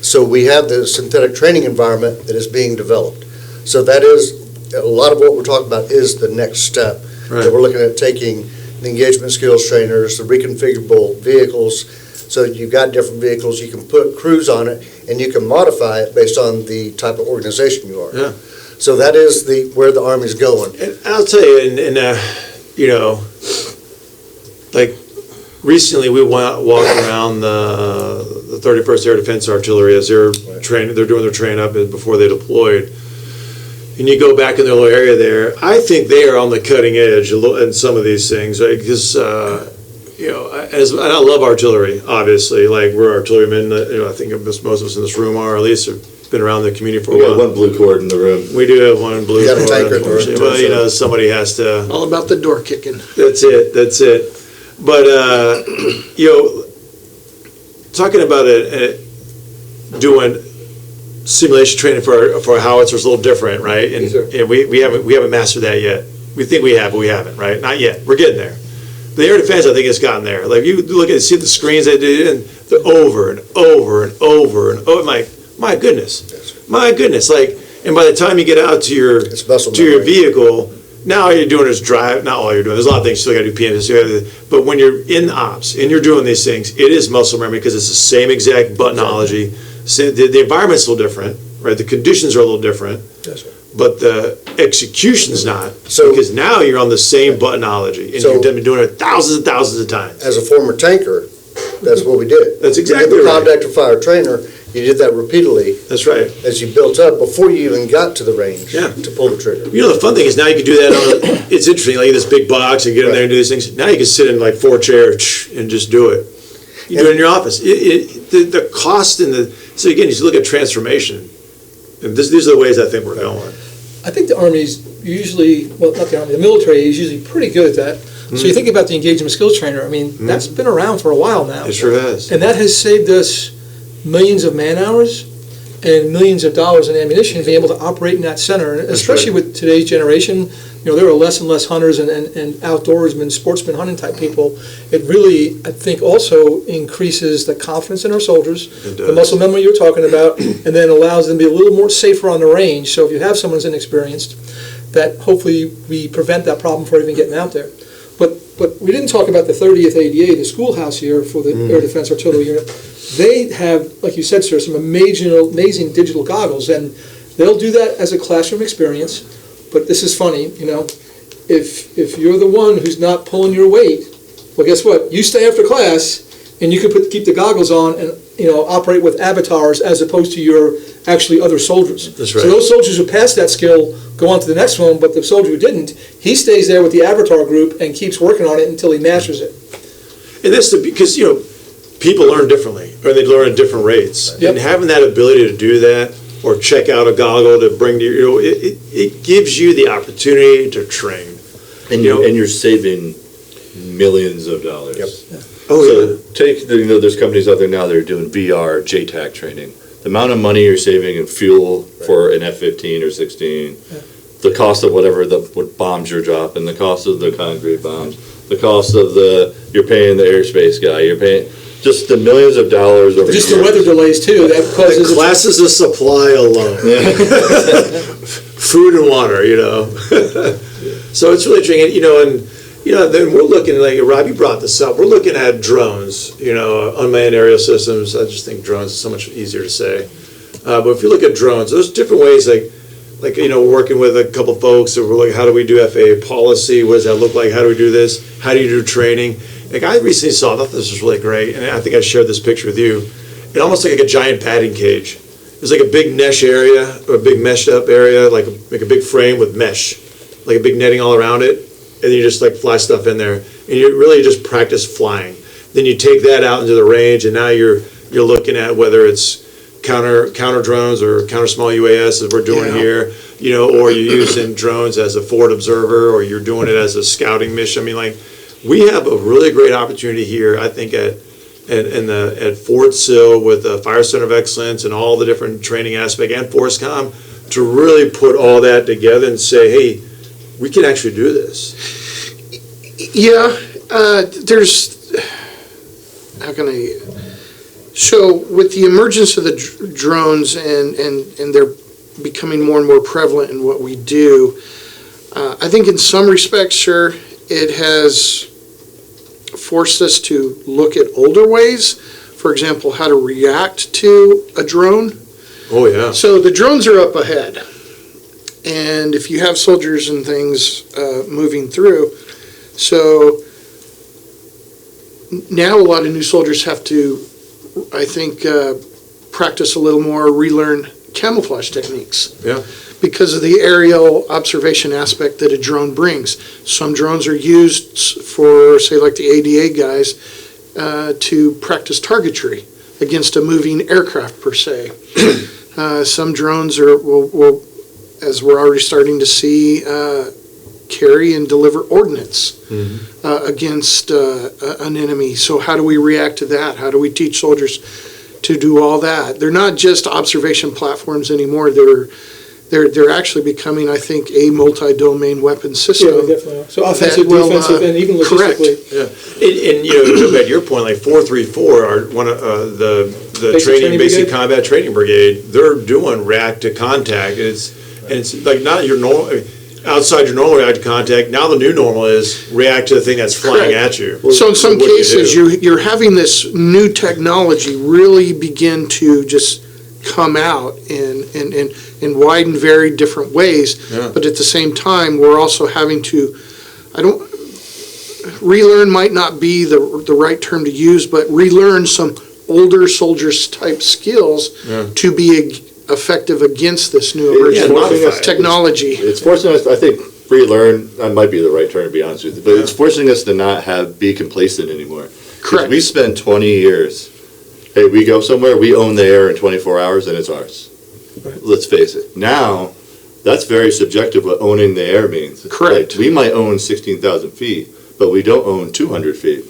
S5: So we have the synthetic training environment that is being developed. So that is, a lot of what we're talking about is the next step.
S2: Right.
S5: That we're looking at taking the engagement skills trainers, the reconfigurable vehicles. So you've got different vehicles, you can put crews on it, and you can modify it based on the type of organization you are.
S2: Yeah.
S5: So that is where the Army's going.
S2: And I'll tell you, like recently we walked around the 31st Air Defense Artillery as they're training. They're doing their training up before they deployed. And you go back in their little area there. I think they are on the cutting edge in some of these things, right? Because and I love artillery. Obviously, like we're artillerymen. I think most of us in this room are, or at least have been around the community for a
S3: We
S2: while.
S3: got one blue cord in the room.
S2: We do have one blue
S5: You got a
S2: cord,
S5: tanker in the room,
S2: unfortunately.
S5: too,
S2: Well,
S5: so-
S2: somebody has to.
S7: All about the door kicking.
S2: That's it. But talking about doing simulation training for a howitzer is a little different, right? And,
S4: Yes, sir.
S2: and we haven't mastered that yet. We think we have, but we haven't, right? Not yet. We're getting there. The air defense, I think, has gotten there. Like you look at see the screens they do, and they're over and over and over and over. My goodness. Like, and by the time you get out to your
S5: It's muscle
S2: your
S5: memory.
S2: vehicle, now all you're doing is drive. Not all you're doing. There's a lot of things you still got to do PMs. But when you're in ops and you're doing these things, it is muscle memory because it's the same exact buttonology. The environment's a little different, right? The conditions are a little different.
S5: Yes, sir.
S2: But the execution's not,
S5: So-
S2: because now you're on the same buttonology, and
S5: So-
S2: you've been doing it thousands and thousands of times.
S5: As a former tanker, that's what we did.
S2: That's exactly
S5: You did the
S2: right.
S5: conductor fire trainer, you did that repeatedly
S2: That's right.
S5: as you built up before you even got to the range
S2: Yeah.
S5: to pull the trigger.
S2: You know, the fun thing is now you can do that on, it's interesting, like this big box and get in there and do these things. Now you can sit in like 4 chairs and just do it. You do it in your office. The cost so again, you look at transformation, and these are the ways I think we're going.
S4: I think the Army's usually, well, not the Army, the military is usually pretty good at that. So you think about the engagement skills trainer, I mean, that's been around for a while now.
S2: It sure has.
S4: And that has saved us millions of man hours and millions of dollars in ammunition to be able to operate in that center. And especially with today's generation, there are less and less hunters and outdoorsmen, sportsmen, hunting type people. It really, I think, also increases the confidence in our soldiers,
S2: It
S4: the
S2: does.
S4: muscle memory you're talking about, and then allows them to be a little more safer on the range. So if you have someone who's inexperienced, that hopefully we prevent that problem before even getting out there. But we didn't talk about the 30th ADA, the schoolhouse here for the Air Defense Artillery Unit. They have, like you said, sir, some amazing digital goggles, and they'll do that as a classroom experience. But this is funny, if you're the one who's not pulling your weight, well, guess what? You stay after class, and you can keep the goggles on and operate with avatars as opposed to your actually other soldiers.
S2: That's right.
S4: So those soldiers who passed that skill go on to the next one, but the soldier who didn't, he stays there with the avatar group and keeps working on it until he masters it.
S2: And that's because, people learn differently, or they learn at different rates.
S4: Yep.
S2: And having that ability to do that, or check out a goggle to bring to you, it gives you the opportunity to train.
S3: And you're saving millions of dollars.
S5: Yep.
S2: Oh,
S3: So take, there's companies out there now that are doing VR, JTAC training. The amount of money you're saving in fuel for an F-15 or 16, the cost of whatever what bombs you're dropping, the cost of the concrete bombs, the cost of you're paying the airspace guy, you're paying, just the millions of dollars over
S4: Just the
S3: years.
S4: weather delays too, that
S2: The
S4: causes.
S2: classes of supply alone. Food and water, So it's really interesting, then we're looking at, like, Rob, you brought this up, we're looking at drones, unmanned aerial systems. I just think drones is so much easier to say. But if you look at drones, there's different ways, like we're working with a couple folks, and we're like, how do we do FAA policy? What does that look like? How do we do this? How do you do training? Like, I recently I thought this was really great, and I think I shared this picture with you. It almost like a giant batting cage. There's like a big mesh area, or a big meshed up area, like a big frame with mesh, like a big netting all around it, and then you just like fly stuff in there, and you really just practice flying. Then you take that out into the range, and now you're looking at whether it's counter drones or counter small UAS as we're doing here, or you're using drones as a forward observer, or you're doing it as a scouting mission. I mean, like, we have a really great opportunity here, I think, at Fort Sill with the Fire Center of Excellence and all the different training aspect and ForceCom to really put all that together and say, hey, we can actually do this.
S7: Yeah, so with the emergence of the drones and they're becoming more and more prevalent in what we do, I think in some respects, sir, it has forced us to look at older ways, for example, how to react to a drone.
S2: Oh, yeah.
S7: So the drones are up ahead, and if you have soldiers and things moving through, so now a lot of new soldiers have to, I think, practice a little more, relearn camouflage techniques.
S2: Yeah.
S7: Because of the aerial observation aspect that a drone brings. Some drones are used for, say, like the ADA guys, to practice targetry against a moving aircraft, per se. Some drones will, as we're already starting to see, carry and deliver ordnance against an enemy. So how do we react to that? How do we teach soldiers to do all that? They're not just observation platforms anymore. They're actually becoming, I think, a multi-domain weapon system.
S4: Yeah, definitely. So offensive,
S7: will,
S4: defensive, and even
S7: correct.
S4: logistically.
S2: Yeah, and you know, at your point, like 434 are one of the
S4: Training
S2: basic
S4: Brigade?
S2: combat training brigade. They're doing react to contact. And it's like not your normal. Outside your normal react to contact, now the new normal is react to the thing that's flying
S7: Correct.
S2: at you.
S7: So in some
S2: What do you
S7: cases,
S2: do?
S7: you're having this new technology really begin to just come out in wide and very different ways.
S2: Yeah.
S7: But at the same time, we're also having to, relearn might not be the right term to use, but relearn some older soldiers type skills to be effective against this new emerging
S2: modified.
S7: technology.
S3: It's forcing us, I think, relearn, that might be the right term to be honest with you, but it's forcing us to not be complacent anymore. 'Cause
S7: Correct.
S3: we spend 20 years, hey, we go somewhere, we own the air in 24 hours and it's ours. Let's face it. Now, that's very subjective what owning the air means.
S7: Correct.
S3: Like, we might own 16,000 feet, but we don't own 200 feet.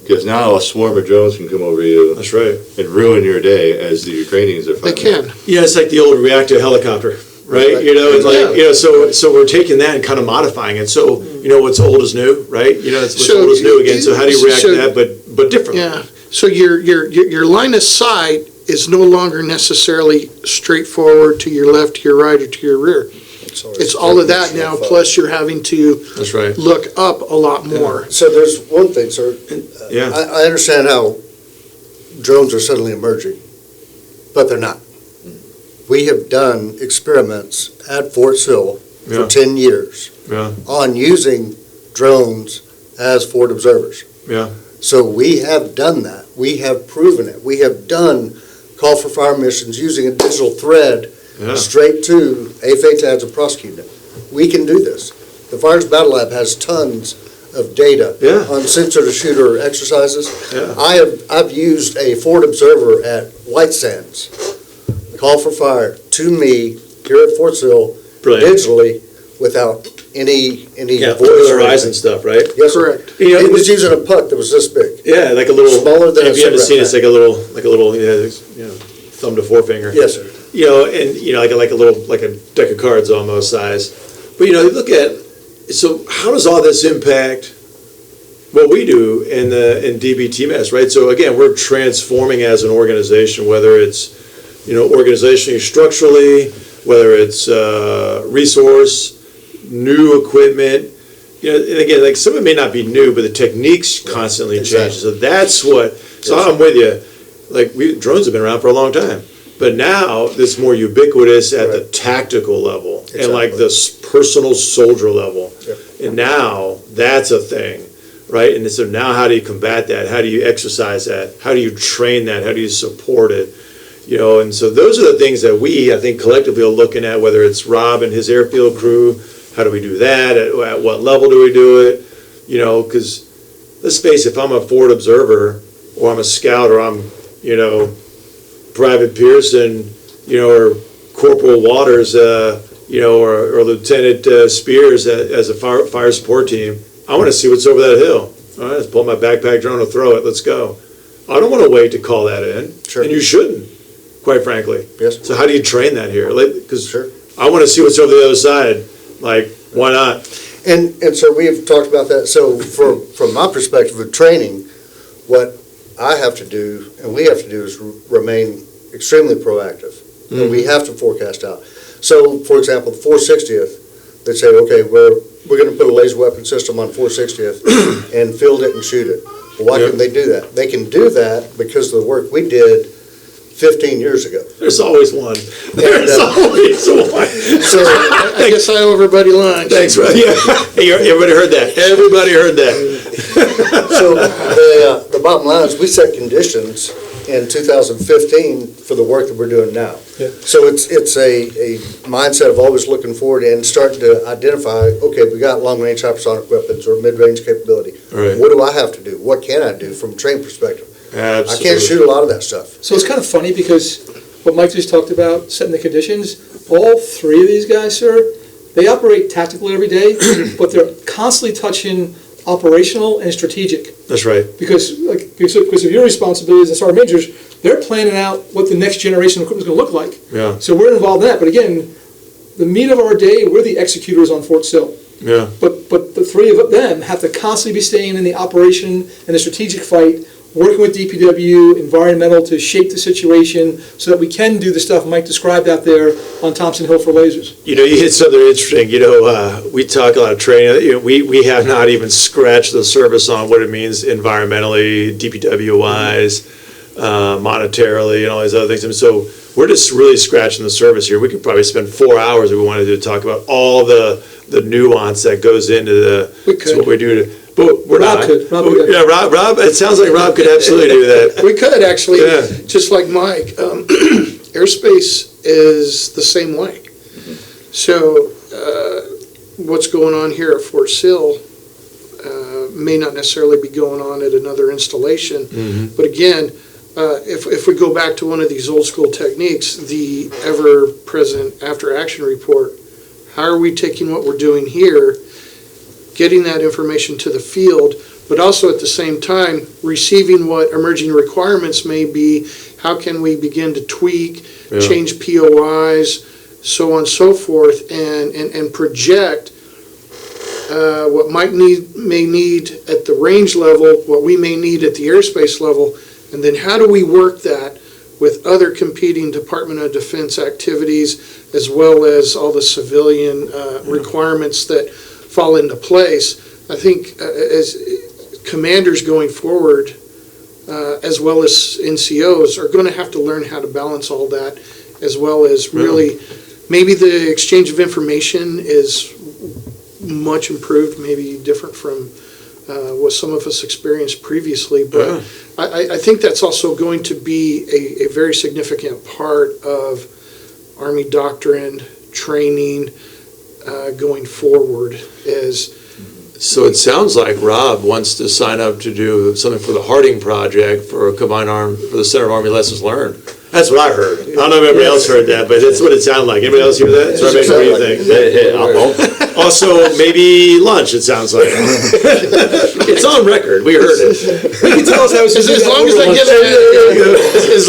S3: Because now a swarm of drones can come over you
S2: That's right.
S3: and ruin your day as the Ukrainians are
S7: They
S3: finding out.
S7: can.
S2: Yeah, it's like the old reactive helicopter, right?
S5: Right.
S2: You know, it's like,
S7: Yeah.
S2: you know, so we're taking that and kind of modifying it. So, you know, what's old is new, right? You know, it's what's
S7: So,
S2: old is new again. So how do you react
S7: so-
S2: to that, but differently?
S7: Yeah, so your line of sight is no longer necessarily straightforward to your left, to your right, or to your rear. It's all of that now, plus you're having to
S2: That's right.
S7: look up a lot more.
S5: So there's one thing, sir.
S2: Yeah.
S5: I understand how drones are suddenly emerging, but they're not. We have done experiments at Fort Sill for
S2: Yeah.
S5: 10 years
S2: Yeah.
S5: on using drones as forward observers.
S2: Yeah.
S5: So we have done that. We have proven it. We have done call for fire missions using a digital thread
S2: Yeah.
S5: straight to AFATADS and prosecuting it. We can do this. The Fires Battle Lab has tons of data
S2: Yeah.
S5: on sensor-to-shooter exercises.
S2: Yeah.
S5: I've used a forward observer at White Sands, call for fire to me here at Fort Sill
S2: Brilliant.
S5: digitally without any
S2: Yeah,
S5: voice
S2: over the
S5: or
S2: horizon
S5: anything.
S2: stuff, right?
S5: Yes, sir.
S7: Correct.
S2: You know,
S5: It was using a puck that was this big.
S2: Yeah, like a little
S5: Smaller than
S2: if
S5: a
S2: you haven't
S5: cigarette
S2: seen it, it's
S5: pack.
S2: like a little, thumb to forefinger.
S5: Yes, sir.
S2: You know, and you know, like a deck of cards almost size. But you know, you look at so how does all this impact what we do in DPTMS, right? So again, we're transforming as an organization, whether it's organizationally, structurally, whether it's resource, new equipment. And again, like some of it may not be new, but the techniques constantly change. So that's what. So I'm with you. Like drones have been around for a long time, but now it's more ubiquitous at the tactical level and like the personal soldier level.
S5: Yep.
S2: And now that's a thing, right? And so now, how do you combat that? How do you exercise that? How do you train that? How do you support it? And so those are the things that we, I think, collectively are looking at. Whether it's Rob and his airfield crew, how do we do that? At what level do we do it? Because let's face it, if I'm a forward observer, or I'm a scout, or I'm Private Pearson, or Corporal Waters, or Lieutenant Spears as a fire support team, I want to see what's over that hill. All right, let's pull my backpack drone and throw it. Let's go. I don't want to wait to call that in,
S5: Sure.
S2: and you shouldn't, quite frankly.
S5: Yes.
S2: So how do you train that here? Because
S5: Sure.
S2: I want to see what's over the other side. Like, why not?
S5: And so we've talked about that. So from my perspective of training, what I have to do and we have to do is remain extremely proactive. And we have to forecast out. So, for example, the 460th, they say, okay, we're going to put a laser weapon system on 460th and field it and shoot it. Well, why
S2: Yeah.
S5: couldn't they do that? They can do that because of the work we did 15 years ago.
S2: There's always one. There's always one.
S5: So
S7: I guess I owe everybody lunch.
S2: Thanks, Rob. Yeah. Hey, everybody heard that. Everybody heard that.
S5: So the bottom line is we set conditions in 2015 for the work that we're doing now.
S4: Yeah.
S5: So it's a mindset of always looking forward and starting to identify, okay, we got long-range hypersonic weapons or mid-range capability.
S2: Right.
S5: What do I have to do? What can I do from a training perspective?
S2: Absolutely.
S5: I can't shoot a lot of that stuff.
S4: So it's kind of funny because what Mike just talked about, setting the conditions, all three of these guys, sir, they operate tactically every day, but they're constantly touching operational and strategic.
S2: That's right.
S4: Because of your responsibilities as sergeant majors, they're planning out what the next generation of equipment is going to look like.
S2: Yeah.
S4: So we're involved in that. But again, the meat of our day, we're the executors on Fort Sill.
S2: Yeah.
S4: But the three of them have to constantly be staying in the operation and the strategic fight, working with DPW, environmental to shape the situation so that we can do the stuff Mike described out there on Thompson Hill for lasers.
S2: You know, you hit something interesting. You know, we talk a lot of training. You know, we have not even scratched the surface on what it means environmentally, DPW-wise, monetarily, and all these other things. And so we're just really scratching the surface here. We could probably spend 4 hours if we wanted to talk about all the nuance that goes into
S7: We could.
S2: what we do. But we're
S4: Rob
S2: not.
S4: could. Rob could.
S2: Yeah, Rob. It sounds like Rob could absolutely do that.
S7: We could actually,
S2: Yeah.
S7: just like Mike, airspace is the same way. So what's going on here at Fort Sill may not necessarily be going on at another installation. But again, if we go back to one of these old school techniques, the ever-present after-action report, how are we taking what we're doing here, getting that information to the field, but also at the same time receiving what emerging requirements may be, how can we begin to tweak, change POIs, so on and so forth, and project what may need at the range level, what we may need at the airspace level, and then how do we work that with other competing Department of Defense activities, as well as all the civilian requirements that fall into place. I think as commanders going forward, as well as NCOs, are going to have to learn how to balance all that, as well as really, maybe the exchange of information is much improved, maybe different from what some of us experienced previously, but I think that's also going to be a very significant part of Army doctrine, training, going forward.
S2: So it sounds like Rob wants to sign up to do something for the Harding Project for a combined arm, for the Center of Army Lessons Learned. That's what I heard. I don't know if anybody else heard that, but that's what it sounded like. Anybody else hear that? So what do you think? Also, maybe lunch, it sounds like. It's on record. We heard it.
S4: You can tell us how it's
S7: As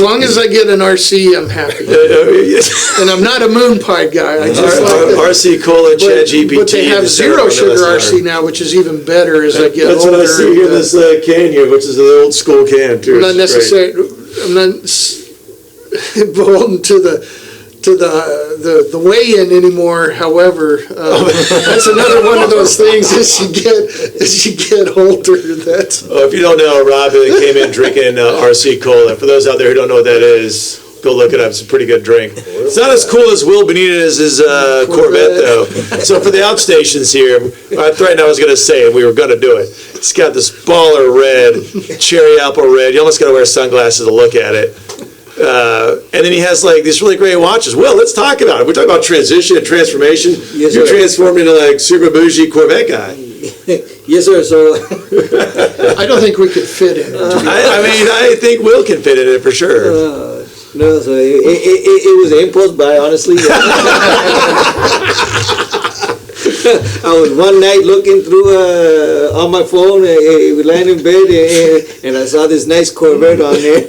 S7: long as I get an RC, I'm happy. And I'm not a moon pie guy. I just like that.
S2: RC Cola, Chat GPT.
S7: But they have zero sugar RC now, which is even better as I get
S2: That's
S7: older.
S2: what I see here in this can here, which is the old school can too.
S7: I'm not necessarily, I'm not beholden to the weigh-in anymore. However, that's another one of those things as you get older. That's
S2: If you don't know, Rob came in drinking RC Cola. For those out there who don't know what that is, go look it up. It's a pretty good drink. It's not as cool as Will Benitez's Corvette, though. So for the outstations here, I threatened I was going to say it. We were going to do it. It's got this baller red, cherry apple red. You almost got to wear sunglasses to look at it. And then he has like these really great watches. Well, let's talk about it. We're talking about transition and transformation.
S6: Yes,
S2: You're
S6: sir.
S2: transformed into like super bougie Corvette guy.
S6: Yes, sir. So
S7: I don't think we could fit in it.
S2: I mean, I think Will can fit in it for sure.
S6: no, so it was an impulse buy, honestly. I was one night looking through on my phone, we lying in bed, and I saw this nice Corvette on there.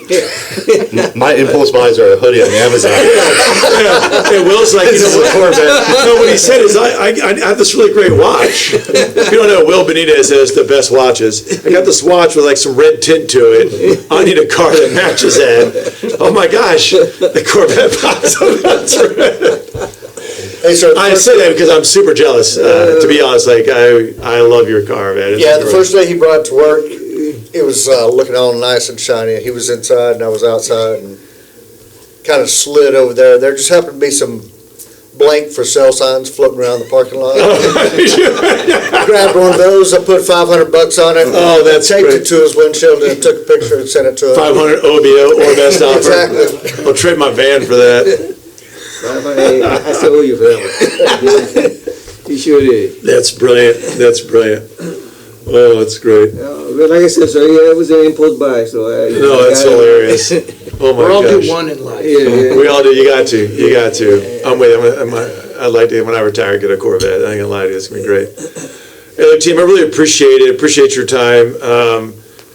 S3: My impulse buys are a hoodie on Amazon.
S2: And Will's like, you know what, Corvette? No, what he said is, I have this really great watch. If you don't know, Will Benitez has the best watches. I got this watch with like some red tint to it. I need a car that matches that. Oh my gosh, the Corvette pops up. That's red.
S5: Hey, sir,
S2: I say that because I'm super jealous. To be honest, like I love your car, man. It's
S5: yeah, the
S2: great.
S5: first day he brought it to work, it was looking all nice and shiny. He was inside and I was outside, and kind of slid over there. There just happened to be some blank for sale signs floating around the parking lot. Grabbed one of those, I put $500 on it.
S2: Oh, that's
S5: taped
S2: great.
S5: it to his windshield and took a picture and sent it to him.
S2: 500 OBO or best offer.
S5: Exactly.
S2: I'll trade my van for that.
S6: I still owe you for that one. You sure did.
S2: That's brilliant. That's brilliant. Oh, that's great.
S6: But like I said, so yeah, it was an impulse buy, so
S2: No, that's hilarious. Oh my
S7: We're all
S2: gosh.
S7: do one in life.
S6: Yeah.
S2: We all do. You got to. You got to. I'd like to, when I retire, get a Corvette. I ain't gonna lie to you. It's gonna be great. Hey, look, team, I really appreciate it. Appreciate your time.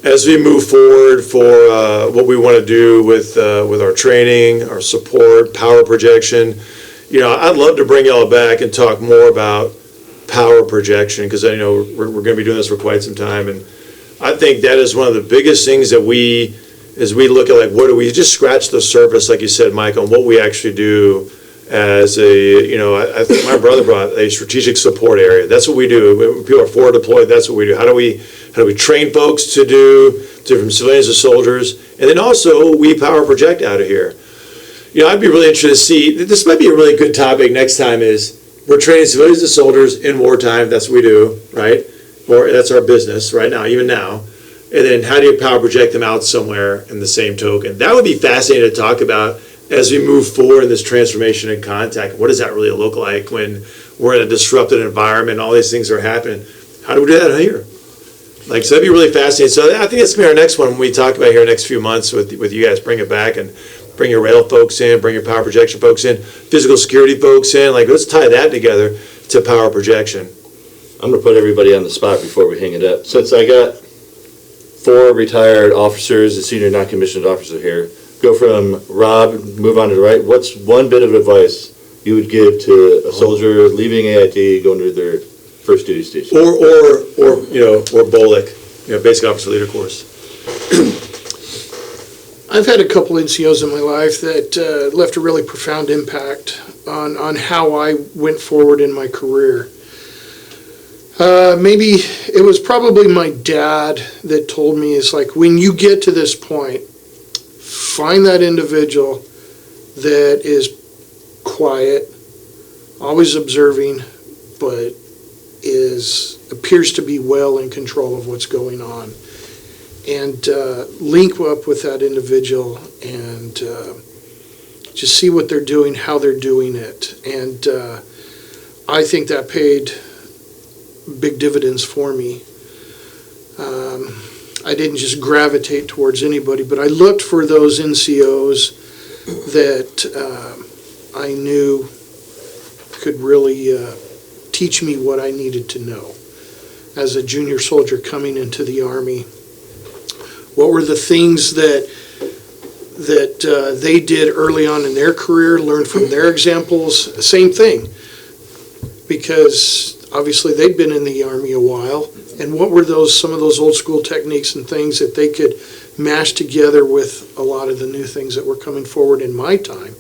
S2: As we move forward for what we want to do with our training, our support, power projection, I'd love to bring y'all back and talk more about power projection, because I know we're going to be doing this for quite some time, and I think that is one of the biggest things that as we look at, like, what do we just scratch the surface, like you said, Mike, on what we actually do as I think my brother brought a strategic support area. That's what we do. When people are forward deployed, that's what we do. How do we train folks to do from civilians to soldiers, and then also we power project out of here. I'd be really interested to see, this might be a really good topic next time, is we're training civilians to soldiers in wartime. That's what we do, right? Or that's our business right now, even now. And then how do you power project them out somewhere in the same token? That would be fascinating to talk about as we move forward in this transformation and contact. What does that really look like when we're in a disrupted environment, all these things are happening? How do we do that here? So that'd be really fascinating. So I think that's going to be our next one when we talk about here next few months with you guys. Bring it back and bring your rail folks in, bring your power projection folks in, physical security folks in. Let's tie that together to power projection.
S3: I'm gonna put everybody on the spot before we hang it up. Since I got 4 retired officers and senior non-commissioned officer here, go from Rob, move on to the right. What's one bit of advice you would give to a soldier leaving AIT, going to their first duty station?
S2: Or BOLIC, basic officer leader course.
S7: I've had a couple NCOs in my life that left a really profound impact on how I went forward in my career. Maybe it was probably my dad that told me, it's like, when you get to this point, find that individual that is quiet, always observing, but appears to be well in control of what's going on. And link up with that individual and just see what they're doing, how they're doing it. And I think that paid big dividends for me. I didn't just gravitate towards anybody, but I looked for those NCOs that I knew could really teach me what I needed to know as a junior soldier coming into the Army. What were the things that they did early on in their career, learned from their examples? Same thing, because obviously they'd been in the Army a while, and what were some of those old school techniques and things that they could mash together with a lot of the new things that were coming forward in my time,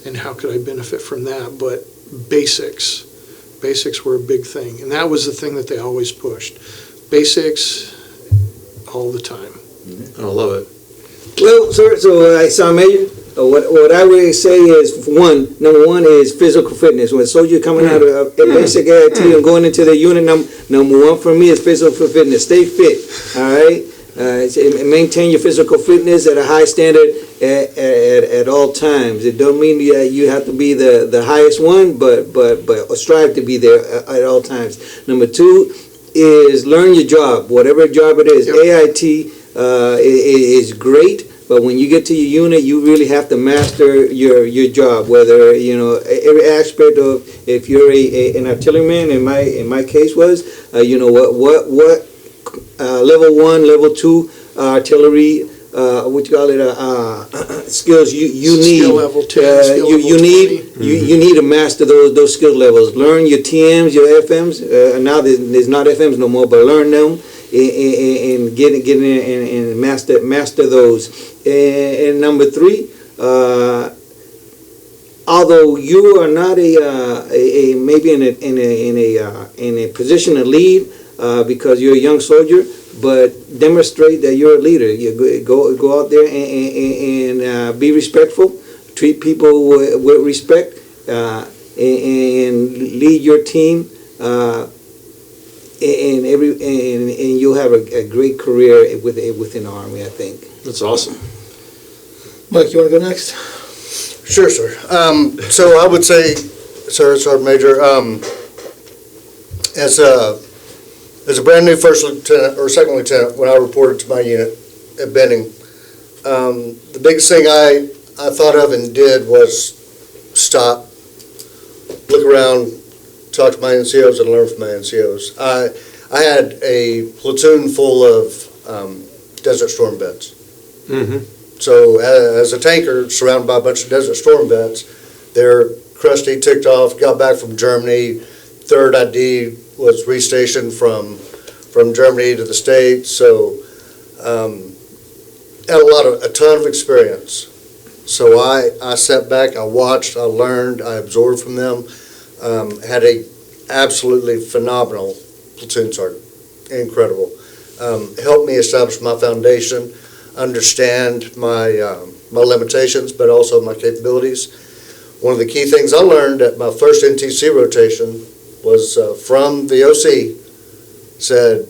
S7: and how could I benefit from that? But basics were a big thing, and that was the thing that they always pushed. Basics all the time.
S2: I love it.
S6: Well, sir, so Sergeant Major, what I would say is, number one is physical fitness. When a soldier coming out of a basic AIT and going into the unit, number one for me is physical fitness. Stay fit, all right? Maintain your physical fitness at a high standard at all times. It don't mean you have to be the highest one, but strive to be there at all times. Number two is learn your job, whatever job it is. Yep. AIT is great, but when you get to your unit, you really have to master your job. Whether every aspect of, if you're an artilleryman, in my case was, what level 1, level 2 artillery, skills you need.
S7: Skill level 10, skill level 20.
S6: You need to master those skill levels. Learn your TMs, your FMs. Now there's not FMs no more, but learn them and get in and master those. And number 3, although you are not maybe in a position to lead because you're a young soldier, but demonstrate that you're a leader. You go out there and be respectful treat people with respect, and lead your team, and you'll have a great career within the Army, I think.
S2: That's awesome.
S4: Mike, you want to go next?
S5: Sure, sir. So I would say, Sergeant Major, as a brand new first lieutenant or second lieutenant, when I reported to my unit at Benning, the biggest thing I thought of and did was stop, look around, talk to my NCOs and learn from my NCOs. I had a platoon full of Desert Storm vets.
S2: Mm-hmm.
S5: So as a tanker surrounded by a bunch of Desert Storm vets, they're crusty, ticked off, got back from Germany. Third ID was restationed from Germany to the States. So had a ton of experience. So I sat back, I watched, I learned, I absorbed from them. Had a absolutely phenomenal platoon sergeant, incredible. Helped me establish my foundation, understand my limitations, but also my capabilities. One of the key things I learned at my first NTC rotation was from the OC said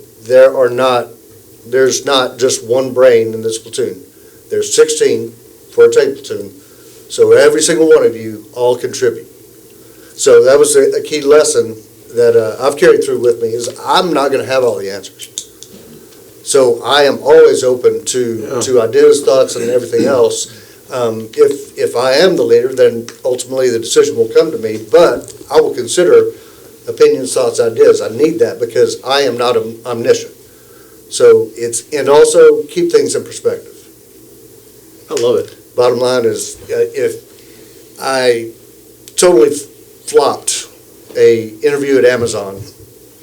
S5: there's not just one brain in this platoon. There's 16 for a tank platoon, so every single one of you all contribute. So that was a key lesson that I've carried through with me is I'm not going to have all the answers. So I am always open to ideas, thoughts, and everything else. If I am the leader, then ultimately the decision will come to me, but I will consider opinions, thoughts, ideas. I need that because I am not omniscient. So and also keep things in perspective.
S2: I love it.
S5: Bottom line is, if I totally flopped a interview at Amazon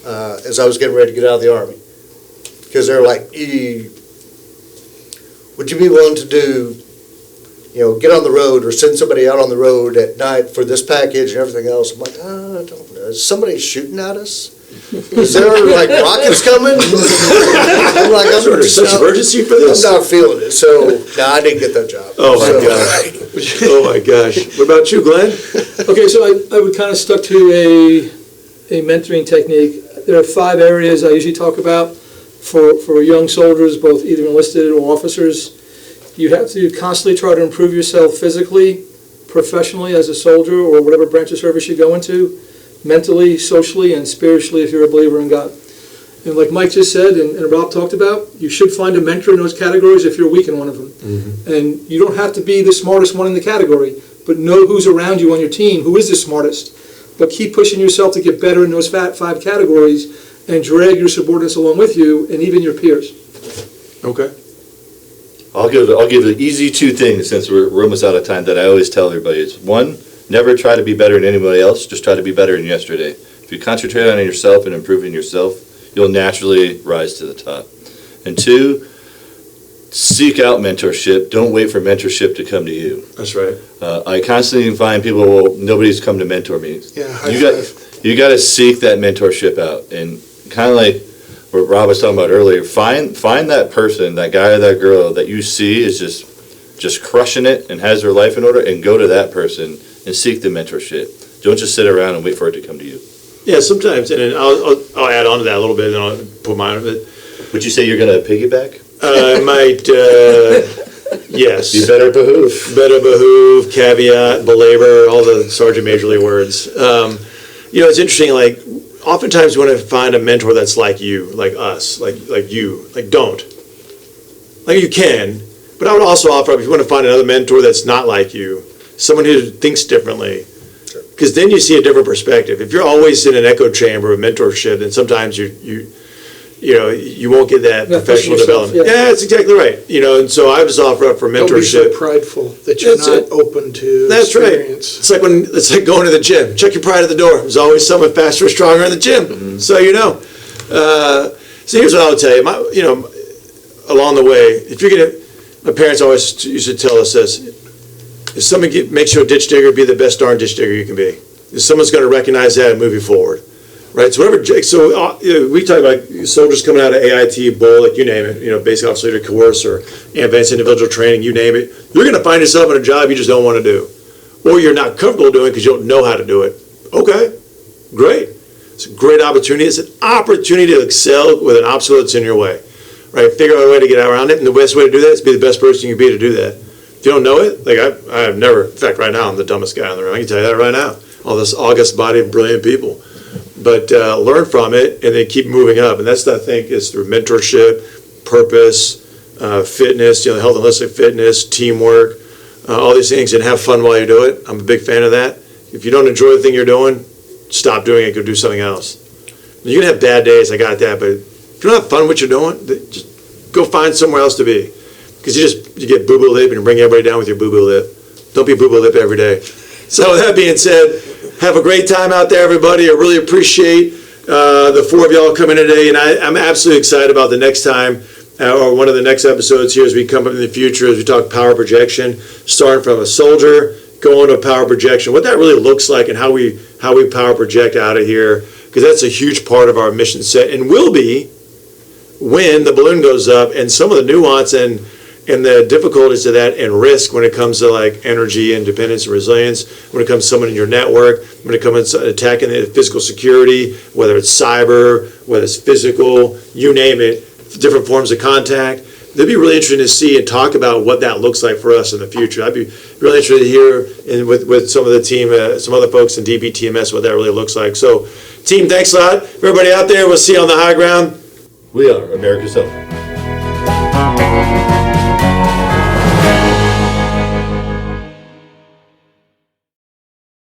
S5: as I was getting ready to get out of the Army, because they're like, would you be willing to do, get on the road or send somebody out on the road at night for this package and everything else? I'm like, I don't know. Is somebody shooting at us? Is there like rockets coming? I'm like, I'm
S2: such urgency for this?
S5: I'm not feeling it. So, I didn't get that job.
S2: Oh my gosh. Oh my gosh. What about you, Glenn?
S4: Okay, so I would kind of stuck to a mentoring technique. There are 5 areas I usually talk about for young soldiers, both either enlisted or officers. You have to constantly try to improve yourself physically, professionally as a soldier or whatever branch of service you go into, mentally, socially, and spiritually if you're a believer in God. And like Mike just said and Rob talked about, you should find a mentor in those categories if you're weak in one of them. Mm-hmm. And you don't have to be the smartest one in the category, but know who's around you on your team, who is the smartest. But keep pushing yourself to get better in those 5 categories and drag your subordinates along with you and even your peers.
S2: Okay.
S3: I'll give the easy 2 things since we're almost out of time that I always tell everybody. It's 1, never try to be better than anybody else. Just try to be better than yesterday. If you concentrate on yourself and improving yourself, you'll naturally rise to the top. And 2, seek out mentorship. Don't wait for mentorship to come to you.
S2: That's right.
S3: I constantly find people, well, nobody's come to mentor me.
S7: Yeah,
S3: You got to seek that mentorship out. And kind of like what Rob was talking about earlier, find that person, that guy or that girl that you see is just crushing it and has their life in order, and go to that person and seek the mentorship. Don't just sit around and wait for it to come to you.
S2: Yeah, sometimes, and I'll add on to that a little bit, and I'll put mine on it.
S3: Would you say you're going to piggyback?
S2: I might, yes.
S3: You better behoove.
S2: Better behoove, caveat, belabor, all the Sergeant Majorly words. It's interesting, like, oftentimes you want to find a mentor that's like you, like us, like you. Like, don't. Like, you can, but I would also offer up, if you want to find another mentor that's not like you, someone who thinks differently, because then you see a different perspective. If you're always in an echo chamber of mentorship, then sometimes you won't get that professional development. Yeah, that's exactly right. And so I just offer up for mentorship.
S7: Don't be so prideful that you're not open to
S2: That's
S7: experience.
S2: Right. It's like going to the gym. Check your pride at the door. There's always someone faster or stronger in the gym. Mm-hmm. So So here's what I would tell you. Along the way, my parents always used to tell us this: if someone makes you a ditch digger, be the best darn ditch digger you can be. If someone's going to recognize that and move you forward. Right, so we talk about soldiers coming out of AIT, bull, like you name it, basic officer leader course or advanced individual training, you name it. You're going to find yourself in a job you just don't want to do. or you're not comfortable doing because you don't know how to do it. Okay, great. It's a great opportunity. It's an opportunity to excel with an obstacle that's in your way, right? Figure out a way to get around it, and the best way to do that is be the best person you can be to do that. If you don't know it, like I've never, in fact, right now I'm the dumbest guy in the room. I can tell you that right now. All this august body of brilliant people. But learn from it and then keep moving up. And that's, I think, is through mentorship, purpose, fitness, health and holistic fitness, teamwork, all these things, and have fun while you do it. I'm a big fan of that. If you don't enjoy the thing you're doing, stop doing it, go do something else. You can have bad days, I got that, but if you don't have fun with what you're doing, just go find somewhere else to be. Because you get boo-boo lip and you bring everybody down with your boo-boo lip. Don't be boo-boo lip every day. So with that being said, have a great time out there, everybody. I really appreciate the four of y'all coming today, and I'm absolutely excited about the next time, or one of the next episodes here as we come up in the future, as we talk power projection, starting from a soldier, going to power projection, what that really looks like and how we power project out of here, because that's a huge part of our mission set, and will be when the balloon goes up, and some of the nuance and the difficulties of that and risk when it comes to like energy independence and resilience, when it comes to someone in your network, when it comes to attacking the physical security, whether it's cyber, whether it's physical, you name it, different forms of contact. It'd be really interesting to see and talk about what that looks like for us in the future. I'd be really interested to hear with some of the team, some other folks in DPTMS, what that really looks like. So, team, thanks a lot. Everybody out there, we'll see you on the high ground.
S3: We are America's Hope.